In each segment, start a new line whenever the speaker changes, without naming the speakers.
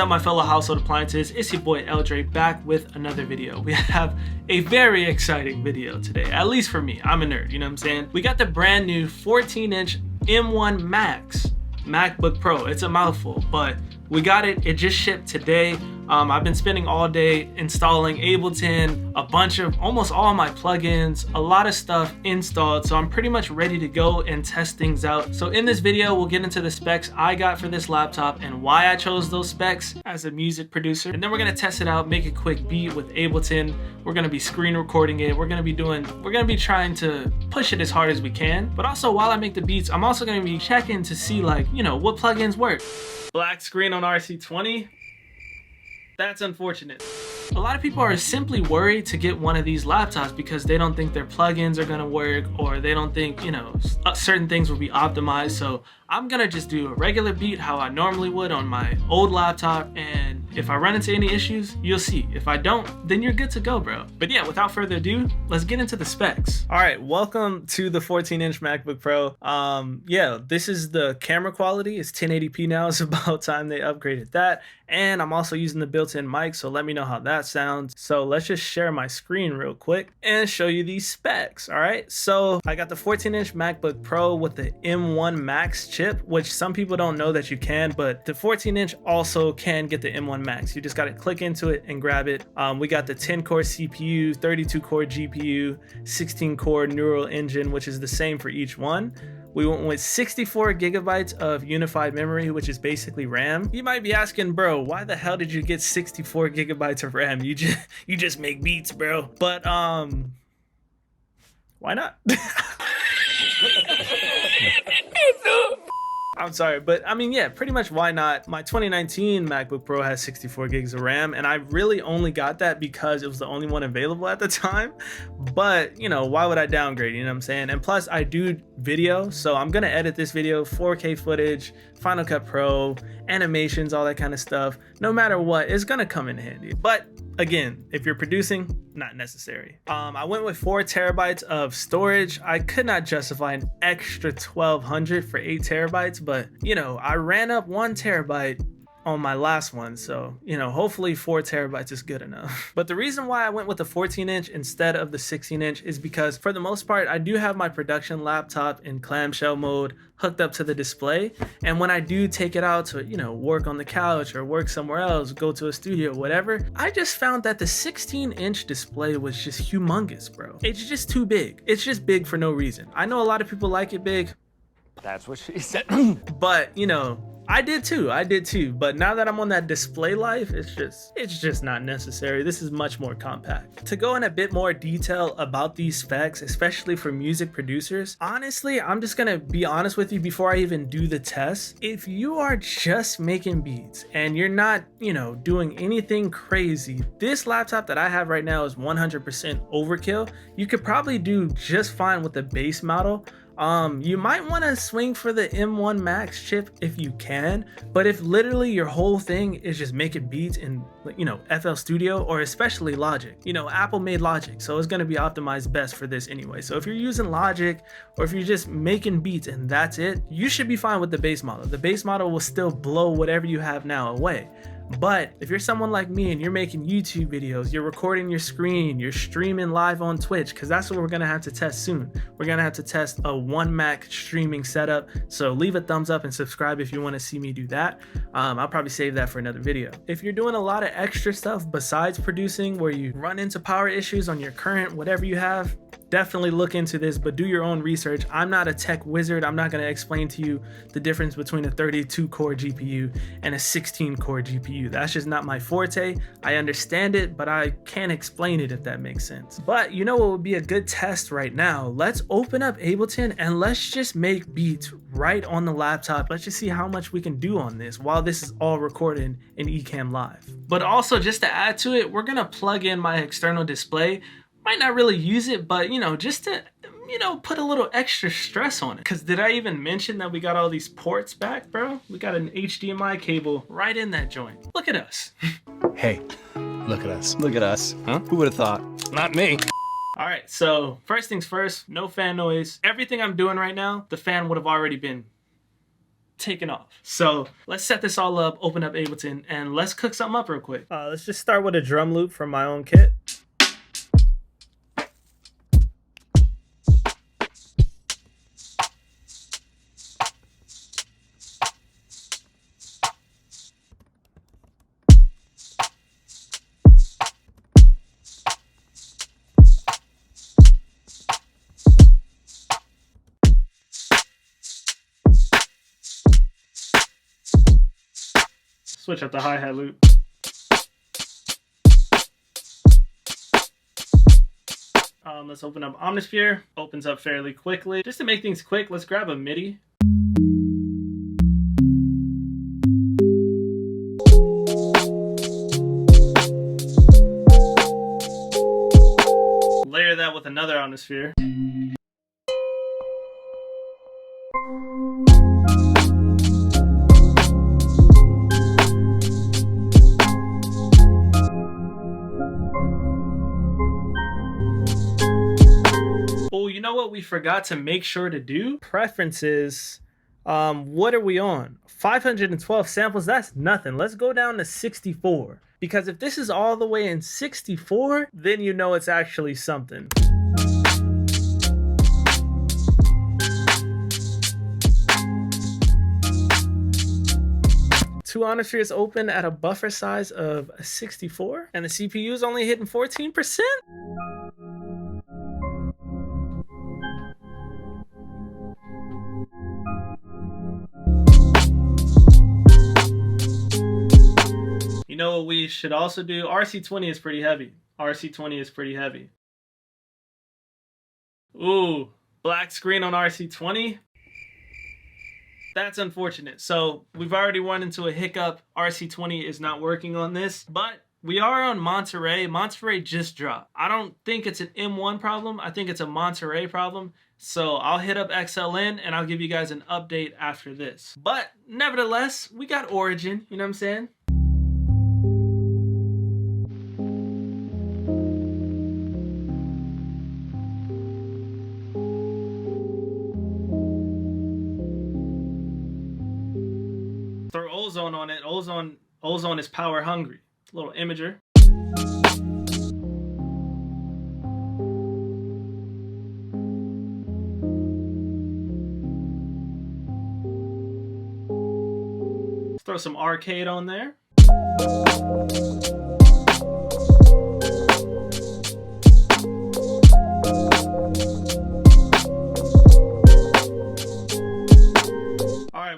up, my fellow household appliances? It's your boy L.Dre back with another video. We have a very exciting video today, at least for me. I'm a nerd, you know what I'm saying? We got the brand new 14-inch M1 Max MacBook Pro. It's a mouthful, but we got it. It just shipped today. I've been spending all day installing Ableton, a bunch of almost all my plugins, a lot of stuff installed. So I'm pretty much ready to go and test things out. So in this video, we'll get into the specs I got for this laptop and why I chose those specs as a music producer. And then we're gonna test it out, make a quick beat with Ableton. We're gonna be screen recording it. We're gonna be trying to push it as hard as we can. But also while I make the beats, I'm also gonna be checking to see like, you know, what plugins work. Black screen on RC20. That's unfortunate. A lot of people are simply worried to get one of these laptops because they don't think their plugins are gonna work, or they don't think, you know, certain things will be optimized. So I'm gonna just do a regular beat how I normally would on my old laptop, and if I run into any issues, you'll see. If I don't, then you're good to go, bro. But yeah, without further ado, let's get into the specs. All right, welcome to the 14-inch MacBook Pro. Yeah, this is the camera quality. It's 1080p now. It's about time they upgraded that. And I'm also using the built-in mic, so let me know how that sounds. So let's just share my screen real quick and show you these specs, all right? So I got the 14-inch MacBook Pro with the M1 Max chip, which some people don't know that you can, but the 14-inch also can get the M1 Max. You just gotta click into it and grab it. We got the 10-core CPU, 32-core GPU, 16-core neural engine, which is the same for each one. We went with 64 gigabytes of unified memory, which is basically RAM. You might be asking, bro, why the hell did you get 64 gigabytes of RAM? You just make beats, bro. But why not? I'm sorry, but I mean, yeah, pretty much why not? My 2019 MacBook Pro has 64 gigs of RAM, and I really only got that because it was the only one available at the time. But, you know, why would I downgrade, you know what I'm saying? And plus, I do video, so I'm gonna edit this video, 4K footage, Final Cut Pro, animations, all that kind of stuff. No matter what, it's gonna come in handy. But again, if you're producing, not necessary. I went with 4 terabytes of storage. I could not justify an extra 1200 for 8 terabytes, but you know, I ran up 1 terabyte on my last one, so you know, hopefully 4 terabytes is good enough. But the reason why I went with the 14-inch instead of the 16-inch is because for the most part I do have my production laptop in clamshell mode hooked up to the display, and when I do take it out to, you know, work on the couch or work somewhere else, go to a studio, whatever, I just found that the 16-inch display was just humongous, bro. It's just too big. It's just big for no reason. I know a lot of people like it big. That's what she said. But you know, I did too, but now that I'm on that display life, it's just not necessary. This is much more compact. To go in a bit more detail about these specs, especially for music producers, honestly, I'm just gonna be honest with you before I even do the test. If you are just making beats and you're not, you know, doing anything crazy, this laptop that I have right now is 100% overkill. You could probably do just fine with the base model. You might want to swing for the M1 Max chip if you can, but if literally your whole thing is just making beats in, you know, FL Studio or especially Logic, you know, Apple made Logic, so it's going to be optimized best for this anyway. So if you're using Logic or if you're just making beats and that's it, you should be fine with the base model. The base model will still blow whatever you have now away. But if you're someone like me and you're making YouTube videos, you're recording your screen, you're streaming live on Twitch, because that's what we're gonna have to test soon. We're gonna have to test a 1 Mac streaming setup. So leave a thumbs up and subscribe if you want to see me do that. I'll probably save that for another video. If you're doing a lot of extra stuff besides producing, where you run into power issues on your current whatever you have, definitely look into this, but do your own research. I'm not a tech wizard. I'm not going to explain to you the difference between a 32-core GPU and a 16-core GPU. That's just not my forte. I understand it, but I can't explain it, if that makes sense. But you know what would be a good test right now? Let's open up Ableton and let's just make beats right on the laptop. Let's just see how much we can do on this while this is all recorded in Ecamm Live. But also, just to add to it, we're going to plug in my external display. Might not really use it, but you know, just to, you know, put a little extra stress on it. Because did I even mention that we got all these ports back, bro? We got an HDMI cable right in that joint. Look at us.
Hey, look at us. Look at us. Huh? Who would have thought? Not me.
All right, so first things first, no fan noise. Everything I'm doing right now, the fan would have already been taking off. So let's set this all up, open up Ableton, and let's cook something up real quick. Let's just start with a drum loop from my own kit. Switch up the hi-hat loop. Let's open up Omnisphere. Opens up fairly quickly. Just to make things quick, let's grab a MIDI. Layer that with another Omnisphere. Oh, you know what we forgot to make sure to do? Preferences. What are we on? 512 samples, that's nothing. Let's go down to 64. Because if this is all the way in 64, then you know it's actually something. Two Omnispheres open at a buffer size of 64, and the CPU is only hitting 14%. You know what we should also do? RC20 is pretty heavy. RC20 is pretty heavy. Ooh, black screen on RC20. That's unfortunate. So we've already run into a hiccup. RC20 is not working on this, but we are on Monterey. Monterey just dropped. I don't think it's an M1 problem. I think it's a Monterey problem. So I'll hit up XLN and I'll give you guys an update after this. But nevertheless, we got Origin, you know what I'm saying? Throw Ozone on it. Ozone is power hungry. A little imager. Let's throw some arcade on there.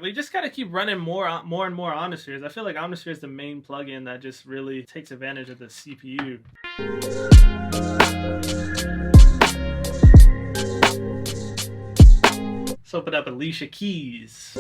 We just gotta keep running more and more Omnispheres. I feel like Omnisphere is the main plugin that just really takes advantage of the CPU. Let's open up Alicia Keys.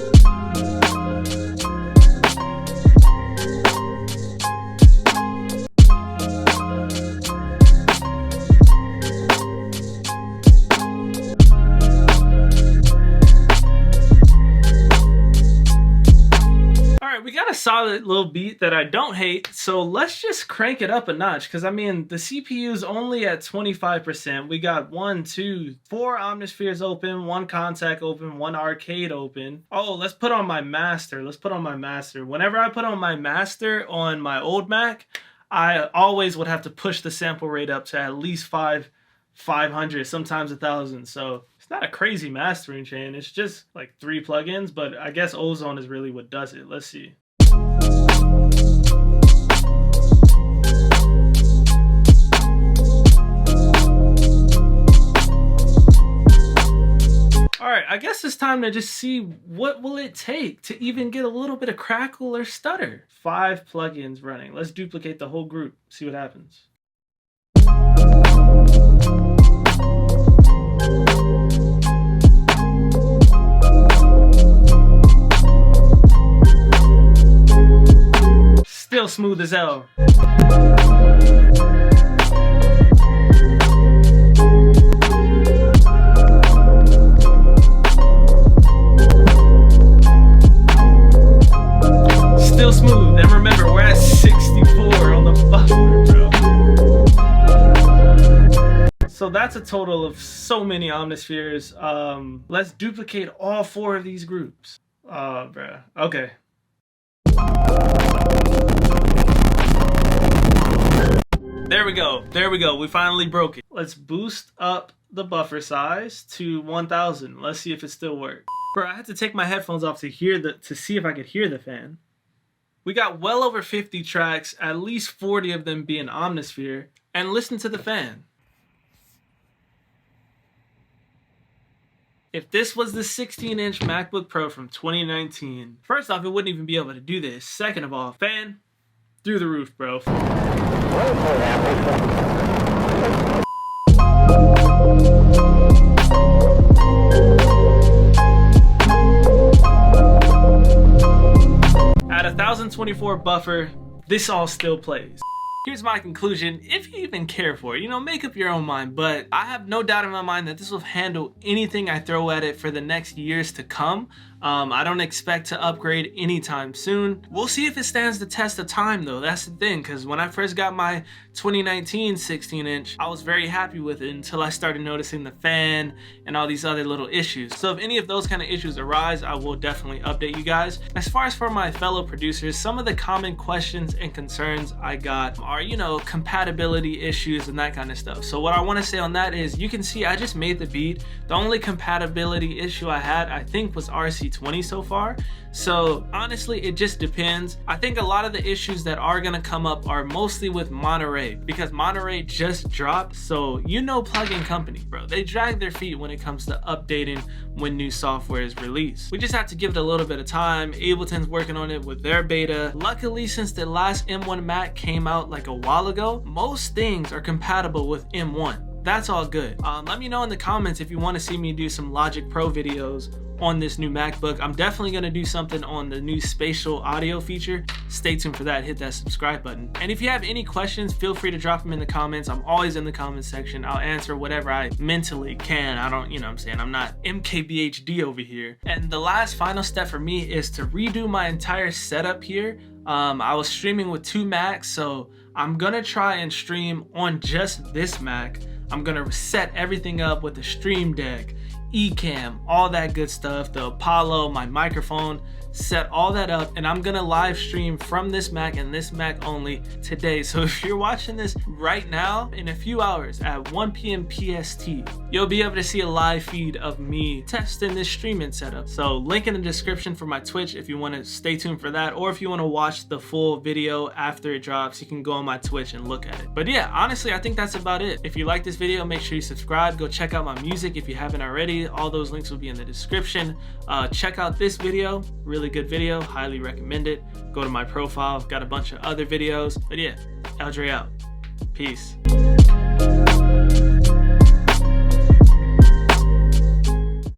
We got a solid little beat that I don't hate, so let's just crank it up a notch, because I mean the CPU's only at 25%. We got 1, 2, 4 Omnispheres open, 1 Contact open, 1 Arcade open. Oh, let's put on my master. Let's put on my master. Whenever I put on my master on my old Mac, I always would have to push the sample rate up to at least 500, sometimes 1,000. So it's not a crazy mastering chain. It's just like 3 plugins, but I guess Ozone is really what does it. Let's see. All right, I guess it's time to just see what will it take to even get a little bit of crackle or stutter. 5 plugins running. Let's duplicate the whole group, see what happens. Still smooth as hell. Still smooth. And remember, we're at 64 on the buffer, bro. So that's a total of so many Omnispheres. Let's duplicate all 4 of these groups. Oh, bro. Okay. There we go. There we go. We finally broke it. Let's boost up the buffer size to 1000. Let's see if it still works. Bro, I had to take my headphones off to see if I could hear the fan. We got well over 50 tracks, at least 40 of them being Omnisphere, and listen to the fan. If this was the 16-inch MacBook Pro from 2019, first off, it wouldn't even be able to do this. Second of all, fan through the roof, bro. At 1024 buffer, this all still plays. Here's my conclusion, if you even care for it, you know, make up your own mind, but I have no doubt in my mind that this will handle anything I throw at it for the next years to come. I don't expect to upgrade anytime soon. We'll see if it stands the test of time though, that's the thing, because when I first got my 2019 16-inch, I was very happy with it until I started noticing the fan and all these other little issues. So if any of those kind of issues arise, I will definitely update you guys. As far as for my fellow producers, some of the common questions and concerns I got are, you know, compatibility issues and that kind of stuff. So what I want to say on that is, you can see I just made the beat. The only compatibility issue I had, I think, was RC20 so far. So honestly, it just depends. I think a lot of the issues that are gonna come up are mostly with Monterey, because Monterey just dropped. So you know, plugin company, bro, they drag their feet when it comes to updating when new software is released. We just have to give it a little bit of time. Ableton's working on it with their beta. Luckily, since the last M1 Max came out like a while ago, most things are compatible with M1. That's all good. Let me know in the comments if you want to see me do some Logic Pro videos on this new MacBook. I'm definitely going to do something on the new spatial audio feature. Stay tuned for that. Hit that subscribe button. And if you have any questions, feel free to drop them in the comments. I'm always in the comment section. I'll answer whatever I mentally can. I don't, you know what I'm saying, I'm not MKBHD over here. And the last final step for me is to redo my entire setup here. I was streaming with 2 Macs, so I'm gonna try and stream on just this Mac. I'm gonna set everything up with the Stream Deck, Ecamm, all that good stuff, the Apollo, my microphone, set all that up, and I'm gonna live stream from this Mac and this Mac only today. So if you're watching this right now, in a few hours at 1 p.m. PST, you'll be able to see a live feed of me testing this streaming setup. So link in the description for my Twitch if you want to stay tuned for that, or if you want to watch the full video after it drops, you can go on my Twitch and look at it. But yeah, honestly, I think that's about it. If you like this video, make sure you subscribe. Go check out my music if you haven't already. All those links will be in the description. Check out this video, really good video, highly recommend it. Go to my profile, I've got a bunch of other videos. But yeah, L.Dre out. Peace.